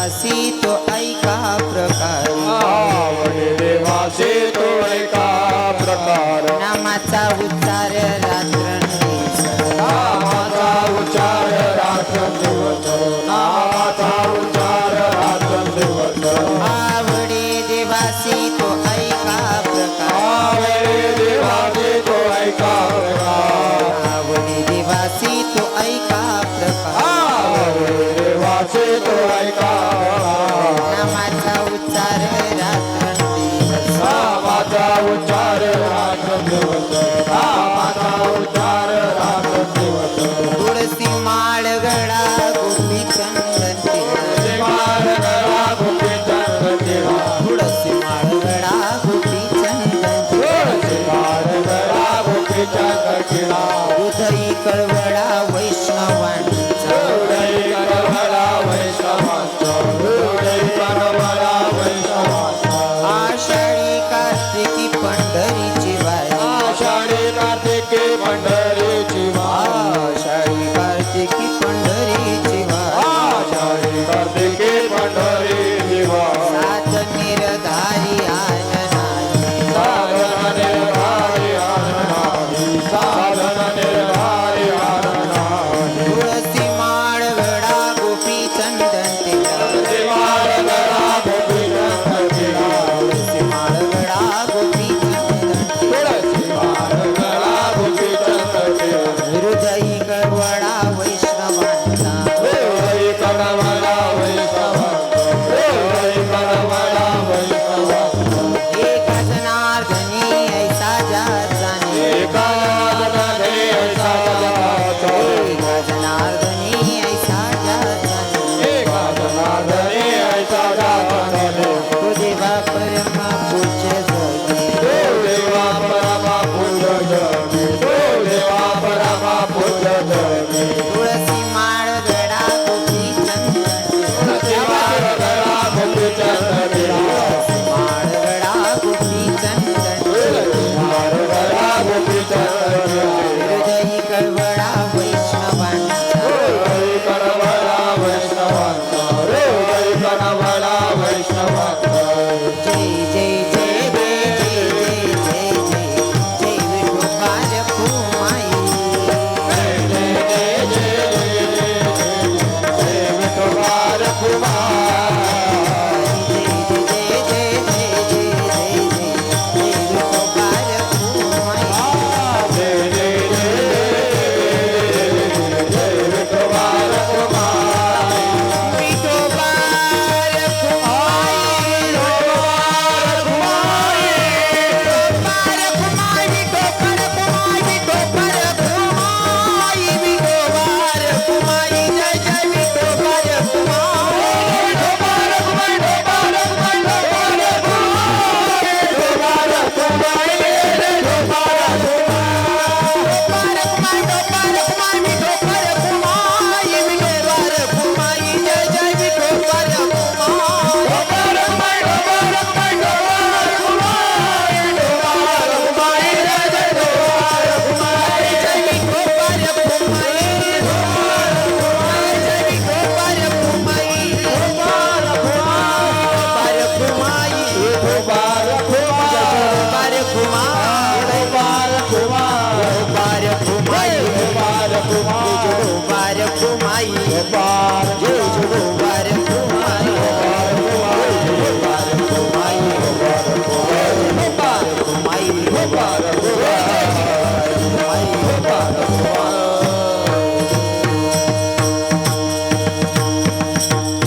देवासी तो ऐका प्रकार वडे देवासी तो ऐका प्रकार नामाचा उच्चार रात्रंदिवस नामाचा उच्चार रात्रंदिवस नामाचा उच्चार रात्रंदिवस आवडे देवासी तो ऐका प्रकार आवडे देवासी तो ऐका प्रकार आवडे देवासी तो ऐका प्रकार आवडे देवासी तो ऐका नामाचा उच्चार रात्रंदिवस नामाचा उच्चार रात्रंदिवस नामाचा उच्चार रात्रंदिवस तुळसी माळ गळा गोपी चंदन तिळा माळ गळा गोपी चंदन तिळा तुळसी माळ गळा गोपी चंदन तुळसी माळ गळा गोपी चंदन तिळा हृदयी कळवळा वैष्णवांचा हृदयी कळवळा वैष्णवांचा हृदयी कळवळा वैष्णवांचा आषाढी कार्तिकी पंढरीची वारी आषाढी कार्तिकी पंढरीची वारी आषाढी कार्तिकी पंढरीची वारी आषाढी कार्तिकी पंढरीची वारी सात निर्धारी आननाई साधन निर्धारी आनंदाई साधन निर्धारी आनंदाई तुळसी माळ गळा गोपी चंदन तिळा तुळसी माळ गळा गोपी चंदन तिळा तुळसी माळ गळा गोपी चंदन तुळसी माळ गळा गोपी चंदन तिळा हृदयी कळवळा वैष्णवांचा हृदयी कळवळा वैष्णवांचा हृदयी कळवळा वैष्णवांचा एका जनार्दनी ऐसा जाचाने एका जनार्दनी ऐसा जाचाने एका जनार्दनी ऐसा जाचाने एका जनार्दनी ऐसा जाचाने तो देवा परमा पूज्य जगी तो देवा परमा पूज्य जगी तो देवा परमा पूज्य जगी तुळसी माळ गळा गोपी चंदन तुळसी माळ गळा गोपी चंदन तिळा तुळसी माळ गळा गोपी चंदन तुळसी माळ गळा गोपी चंदन तिळा हृदयी कळवळा वैष्णवांचा हृदयी कळवळा वैष्णवांचा हृदयी कळवळा वैष्णवांचा जय जय जय जय जय जय जय जय जय विठोबा रखुमाई जय जय जय जय जय जय जय विठोबा रखुमाई जय जय जय जय जय जय जय जय विठोबा रखुमाई जय जय जय जय विठोबा रखुमाई विठोबा Kumar